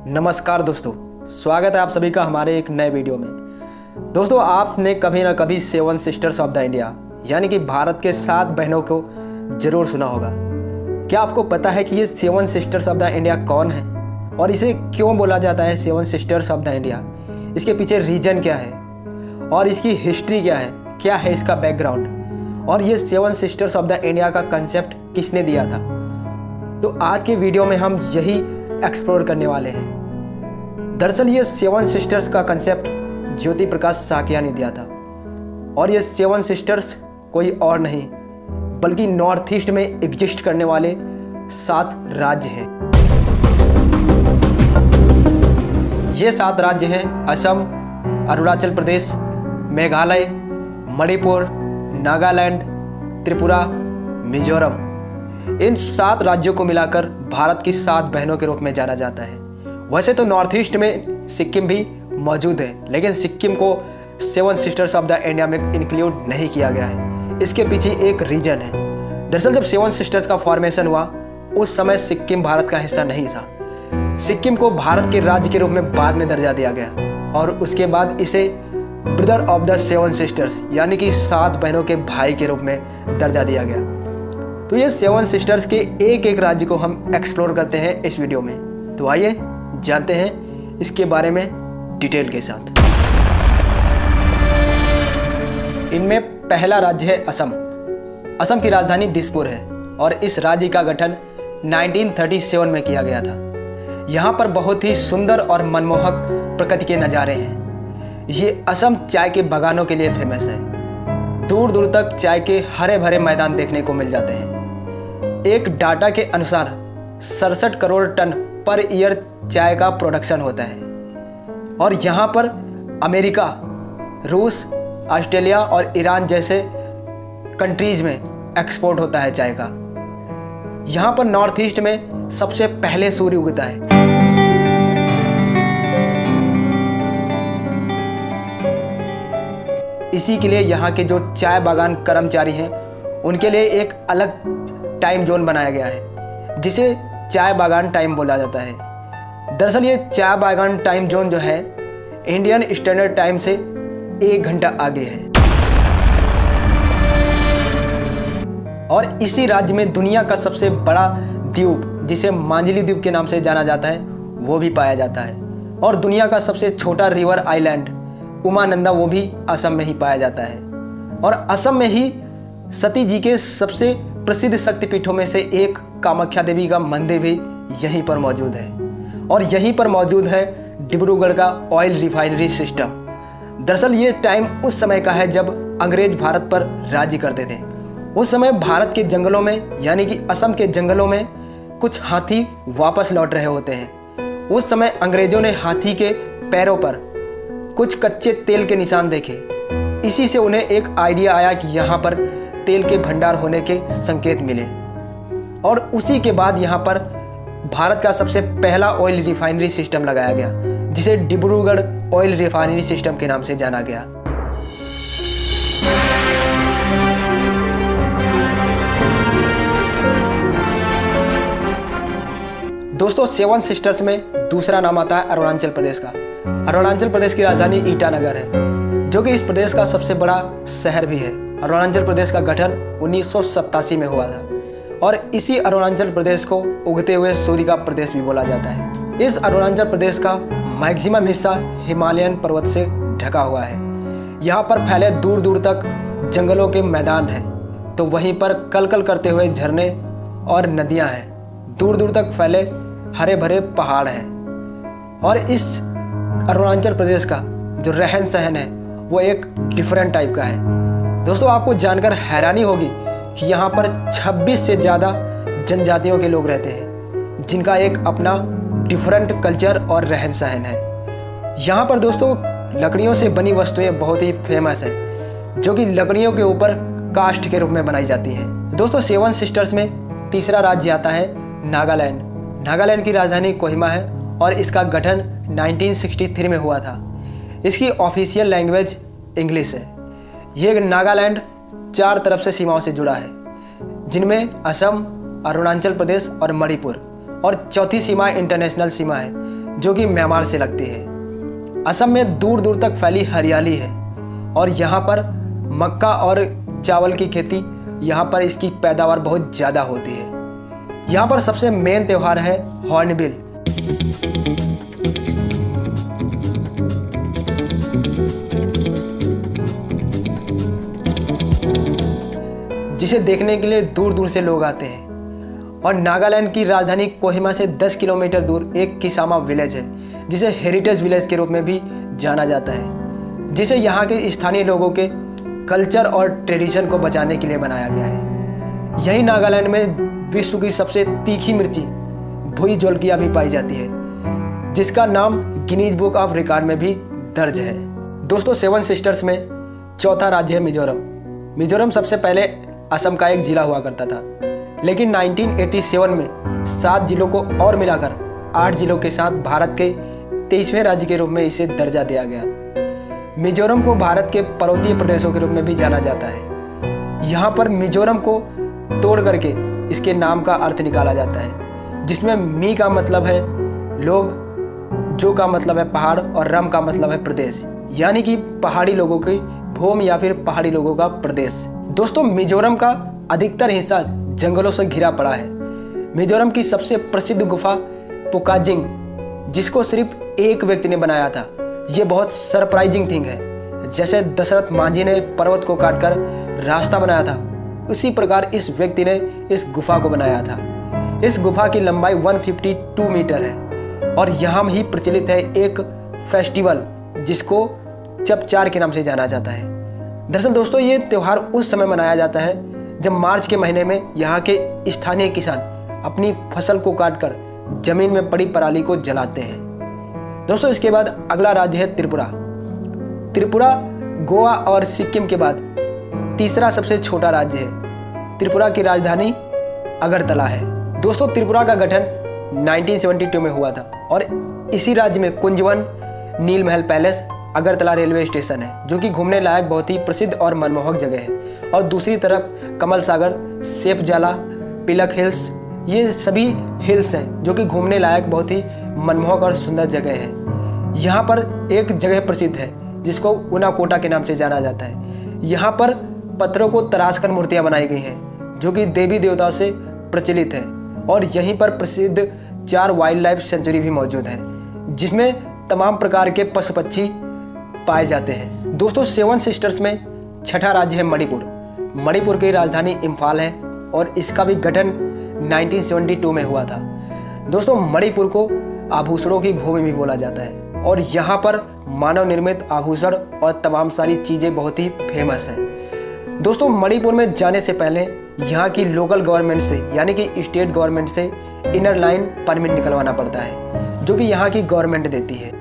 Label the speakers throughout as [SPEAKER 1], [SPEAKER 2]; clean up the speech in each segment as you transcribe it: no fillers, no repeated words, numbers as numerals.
[SPEAKER 1] नमस्कार दोस्तों, स्वागत है आप सभी का हमारे एक नए वीडियो में। दोस्तों, आपने कभी ना कभी 7 सिस्टर्स ऑफ द इंडिया यानी कि भारत के 7 बहनों को जरूर सुना होगा। क्या आपको पता है कि ये 7 सिस्टर्स ऑफ द इंडिया कौन है और इसे क्यों बोला जाता है 7 सिस्टर्स ऑफ द इंडिया? इसके पीछे रीजन क्या है और इसकी हिस्ट्री क्या है इसका बैकग्राउंड, और ये 7 सिस्टर्स ऑफ द इंडिया का कंसेप्ट किसने दिया था? तो आज के वीडियो में हम यही एक्सप्लोर करने वाले हैं। दरअसल ये 7 सिस्टर्स का कंसेप्ट ज्योति प्रकाश साकिया ने दिया था, और ये 7 सिस्टर्स कोई और नहीं बल्कि नॉर्थ ईस्ट में एग्जिस्ट करने वाले 7 राज्य हैं। ये 7 राज्य हैं असम, अरुणाचल प्रदेश, मेघालय, मणिपुर, नागालैंड, त्रिपुरा, मिजोरम। इन 7 राज्यों को मिलाकर भारत की 7 बहनों के रूप में जाना जाता है। वैसे तो नॉर्थ ईस्ट में सिक्किम भी मौजूद है, लेकिन सिक्किम को 7 सिस्टर्स ऑफ द इंडिया में इंक्लूड नहीं किया गया है। इसके पीछे एक रीजन है। दरअसल जब 7 सिस्टर्स का फॉर्मेशन हुआ उस समय सिक्किम भारत का हिस्सा नहीं था। सिक्किम को भारत के राज्य के रूप में बाद में दर्जा दिया गया और उसके बाद इसे ब्रदर ऑफ द 7 सिस्टर्स यानी कि 7 बहनों के भाई के रूप में दर्जा दिया गया। तो ये 7 सिस्टर्स के एक एक राज्य को हम एक्सप्लोर करते हैं इस वीडियो में। तो आइए जानते हैं इसके बारे में डिटेल के साथ। इनमें पहला राज्य है असम। असम की राजधानी दिसपुर है और इस राज्य का गठन 1937 में किया गया था। यहाँ पर बहुत ही सुंदर और मनमोहक प्रकृति के नज़ारे हैं। ये असम चाय के बागानों के लिए फेमस है। दूर दूर तक चाय के हरे भरे मैदान देखने को मिल जाते हैं। एक डाटा के अनुसार 67 करोड़ टन पर ईयर चाय का प्रोडक्शन होता है और यहाँ पर अमेरिका, रूस, ऑस्ट्रेलिया और ईरान जैसे कंट्रीज में एक्सपोर्ट होता है चाय का। यहाँ पर नॉर्थ ईस्ट में सबसे पहले सूर्य उगता है। इसी के लिए यहाँ के जो चाय बागान कर्मचारी हैं उनके लिए एक अलग टाइम जोन बनाया गया है जिसे चाय बागान टाइम बोला जाता है। दरअसल ये चाय बागान टाइम जोन जो है इंडियन स्टैंडर्ड टाइम से 1 घंटा आगे है। और इसी राज्य में दुनिया का सबसे बड़ा द्वीप जिसे मांजिली द्वीप के नाम से जाना जाता है वो भी पाया जाता है। और दुनिया का सबसे छोटा रिवर आइलैंड उमानंदा वो भी असम में ही पाया जाता है। और असम में ही सती जी के सबसे प्रसिद्ध शक्तिपीठों में से एक कामाख्या देवी का मंदिर भी यहीं पर मौजूद है। और यहीं पर मौजूद है डिब्रूगढ़ का ऑयल रिफाइनरी सिस्टम। दरअसल ये टाइम उस समय का है जब अंग्रेज भारत पर राज्य करते थे। उस समय भारत के जंगलों में यानी कि असम के जंगलों में कुछ हाथी वापस लौट रहे होते हैं। उस समय अंग्रेजों ने हाथी के पैरों पर कुछ कच्चे तेल के निशान देखे। इसी से उन्हें एक आइडिया आया कि यहाँ पर तेल के भंडार होने के संकेत मिले और उसी के बाद यहाँ पर भारत का सबसे पहला ऑयल रिफाइनरी सिस्टम लगाया गया जिसे डिब्रूगढ़ ऑयल रिफाइनरी सिस्टम के नाम से जाना गया। दोस्तों, 7 सिस्टर्स में दूसरा नाम आता है अरुणाचल प्रदेश का। अरुणाचल प्रदेश की राजधानी ईटानगर है जो कि इस प्रदेश का सबसे बड़ा शहर भी है। अरुणाचल प्रदेश का गठन 1987 में हुआ था और इसी अरुणाचल प्रदेश को उगते हुए सूर्य का प्रदेश भी बोला जाता है। इस अरुणाचल प्रदेश का मैक्सिमम हिस्सा हिमालयन पर्वत से ढका हुआ है। यहाँ पर फैले दूर दूर तक जंगलों के मैदान हैं, तो वहीं पर कलकल करते हुए झरने और नदियाँ हैं। दूर दूर तक फैले हरे भरे पहाड़ हैं और इस अरुणाचल प्रदेश का जो रहन सहन है वो एक डिफरेंट टाइप का है। दोस्तों, आपको जानकर हैरानी होगी कि यहाँ पर 26 से ज़्यादा जनजातियों के लोग रहते हैं जिनका एक अपना डिफरेंट कल्चर और रहन सहन है। यहाँ पर दोस्तों लकड़ियों से बनी वस्तुएं बहुत ही फेमस हैं जो कि लकड़ियों के ऊपर कास्ट के रूप में बनाई जाती हैं। दोस्तों, 7 सिस्टर्स में तीसरा राज्य आता है नागालैंड। नागालैंड की राजधानी कोहिमा है और इसका गठन 1963 में हुआ था। इसकी ऑफिशियल लैंग्वेज इंग्लिश है। ये नागालैंड 4 तरफ से सीमाओं से जुड़ा है जिनमें असम, अरुणाचल प्रदेश और मणिपुर, और चौथी सीमा इंटरनेशनल सीमा है जो कि म्यांमार से लगती है। असम में दूर दूर तक फैली हरियाली है और यहाँ पर मक्का और चावल की खेती, यहाँ पर इसकी पैदावार बहुत ज़्यादा होती है। यहाँ पर सबसे मेन त्यौहार है हॉर्नबिल। जिसे देखने के लिए दूर दूर से लोग आते हैं। और नागालैंड की राजधानी कोहिमा से 10 किलोमीटर दूर एक किसामा विलेज है, जिसे हेरिटेज विलेज के रूप में भी जाना जाता है, जिसे यहाँ के स्थानीय लोगों के कल्चर और ट्रेडिशन को बचाने के लिए बनाया गया है। यही नागालैंड में विश्व की सबसे तीखी मिर्ची भुई जोलकिया भी पाई जाती है, जिसका नाम गिनीज बुक ऑफ रिकॉर्ड में भी दर्ज है। दोस्तों, 7 सिस्टर्स में चौथा राज्य है मिजोरम। मिजोरम सबसे पहले असम का एक जिला हुआ करता था, लेकिन 1987 में 7 जिलों को और मिलाकर 8 जिलों के साथ भारत के 23वें राज्य के रूप में इसे दर्जा दिया गया। मिजोरम को भारत के पर्वतीय प्रदेशों के रूप में भी जाना जाता है। यहाँ पर मिजोरम को तोड़ करके इसके नाम का अर्थ निकाला जाता है, जिसमें मी का मतलब है लोग, जो का मतलब है पहाड़ और रम का मतलब है प्रदेश, यानी कि पहाड़ी लोगों की भूमि या फिर पहाड़ी लोगों का प्रदेश। दोस्तों, मिजोरम का अधिकतर हिस्सा जंगलों से घिरा पड़ा है। मिजोरम की सबसे प्रसिद्ध गुफा पुकाजिंग, जिसको सिर्फ एक व्यक्ति ने बनाया था, ये बहुत सरप्राइजिंग थिंग है। जैसे दशरथ मांझी ने पर्वत को काटकर रास्ता बनाया था, उसी प्रकार इस व्यक्ति ने इस गुफा को बनाया था। इस गुफा की लंबाई 152 मीटर है और यहाँ ही प्रचलित है एक फेस्टिवल जिसको चपचार के नाम से जाना जाता है। दरअसल दोस्तों, ये त्यौहार उस समय मनाया जाता है जब मार्च के महीने में यहाँ के स्थानीय किसान अपनी फसल को काटकर जमीन में पड़ी पराली को जलाते हैं। दोस्तों, इसके बाद अगला राज्य है त्रिपुरा। त्रिपुरा गोवा और सिक्किम के बाद तीसरा सबसे छोटा राज्य है। त्रिपुरा की राजधानी अगरतला है। दोस्तों, त्रिपुरा का गठन 1972 में हुआ था और इसी राज्य में Kunjvan, नीलमहल palace, Agartala railway station है, जो कि घूमने लायक बहुत ही प्रसिद्ध और मनमोहक जगह है। और दूसरी तरफ कमल सागर, सेफजाला, पिलक हिल्स, ये सभी हिल्स हैं जो कि घूमने लायक बहुत ही मनमोहक और सुंदर जगह है। यहाँ पर एक जगह प्रसिद्ध है जिसको उनाकोटा के नाम से जाना जाता है। यहाँ पर पत्थरों को तराश कर मूर्तियाँ बनाई गई हैं जो कि देवी देवताओं से प्रचलित है। और यहीं पर प्रसिद्ध 4 वाइल्ड लाइफ सेंचुरी भी मौजूद हैं, जिसमें तमाम प्रकार के पशु पक्षी पाए जाते हैं। दोस्तों, 7 सिस्टर्स में छठा राज्य है मणिपुर। मणिपुर की राजधानी इम्फाल है और इसका भी गठन 1972 में हुआ था। दोस्तों, मणिपुर को आभूषणों की भूमि भी बोला जाता है और यहाँ पर मानव निर्मित आभूषण और तमाम सारी चीज़ें बहुत ही फेमस हैं। दोस्तों, मणिपुर में जाने से पहले यहाँ की लोकल गवर्नमेंट से, यानी कि स्टेट गवर्नमेंट से इनर लाइन परमिट निकलवाना पड़ता है, जो कि यहाँ की गवर्नमेंट देती है।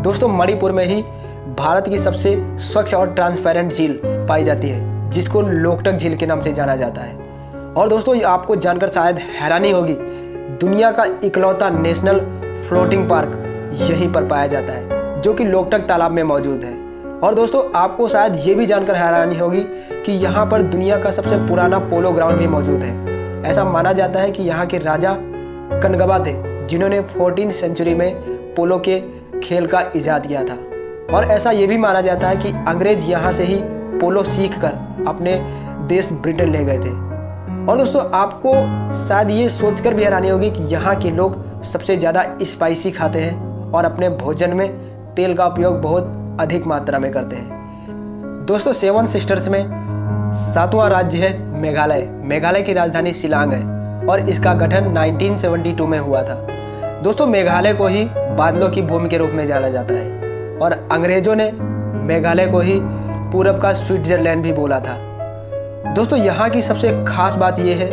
[SPEAKER 1] दोस्तों, मणिपुर में ही भारत की सबसे स्वच्छ और ट्रांसपेरेंट झील पाई जाती है, जिसको लोकटक झील के नाम से जाना जाता है। और दोस्तों, आपको जानकर शायद हैरानी होगी, दुनिया का इकलौता नेशनल फ्लोटिंग पार्क यहीं पर पाया जाता है, जो कि लोकटक तालाब में मौजूद है। और दोस्तों, आपको शायद ये भी जानकर हैरानी होगी कि यहाँ पर दुनिया का सबसे पुराना पोलो ग्राउंड भी मौजूद है। ऐसा माना जाता है कि यहाँ के राजा कनगबा थे, जिन्होंने 14वीं सेंचुरी में पोलो के खेल का इजाद किया था। और ऐसा ये भी माना जाता है कि अंग्रेज यहाँ से ही पोलो सीखकर अपने देश ब्रिटेन ले गए थे। और दोस्तों, आपको शायद ये सोचकर भी हैरानी होगी कि यहाँ के लोग सबसे ज़्यादा स्पाइसी खाते हैं और अपने भोजन में तेल का उपयोग बहुत अधिक मात्रा में करते हैं। दोस्तों, 7 सिस्टर्स में 7वां राज्य है मेघालय। मेघालय की राजधानी शिलांग है और इसका गठन 1972 में हुआ था। दोस्तों, मेघालय को ही बादलों की भूमि के रूप में जाना जाता है और अंग्रेजों ने मेघालय को ही पूरब का स्विट्जरलैंड भी बोला था। दोस्तों, यहाँ की सबसे खास बात यह है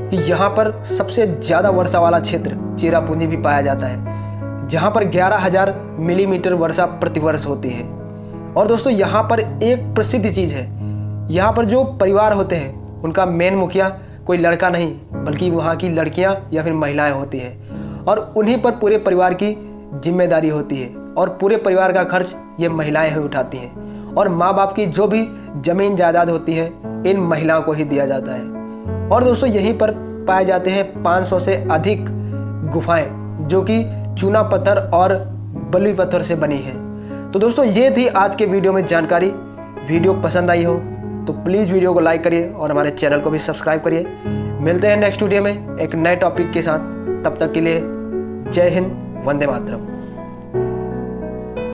[SPEAKER 1] कि यहाँ पर सबसे ज़्यादा वर्षा वाला क्षेत्र चेरापूंजी भी पाया जाता है, जहाँ पर 11,000 मिलीमीटर वर्षा प्रतिवर्ष होती है। और दोस्तों, यहाँ पर एक प्रसिद्ध चीज़ है, यहाँ पर जो परिवार होते हैं उनका मेन मुखिया कोई लड़का नहीं बल्कि वहाँ की लड़कियाँ या फिर महिलाएं होती हैं और उन्हीं पर पूरे परिवार की जिम्मेदारी होती है और पूरे परिवार का खर्च ये महिलाएं ही उठाती हैं और माँ बाप की जो भी जमीन जायदाद होती है इन महिलाओं को ही दिया जाता है। और दोस्तों, यहीं पर पाए जाते हैं 500 से अधिक गुफाएं, जो कि चूना पत्थर और बलुई पत्थर से बनी है। तो दोस्तों ये थी आज के वीडियो में जानकारी। वीडियो पसंद आई हो तो प्लीज़ वीडियो को लाइक करिए और हमारे चैनल को भी सब्सक्राइब करिए। मिलते हैं नेक्स्ट वीडियो में एक नए टॉपिक के साथ। तब तक के लिए जय हिंद, वंदे मातरम।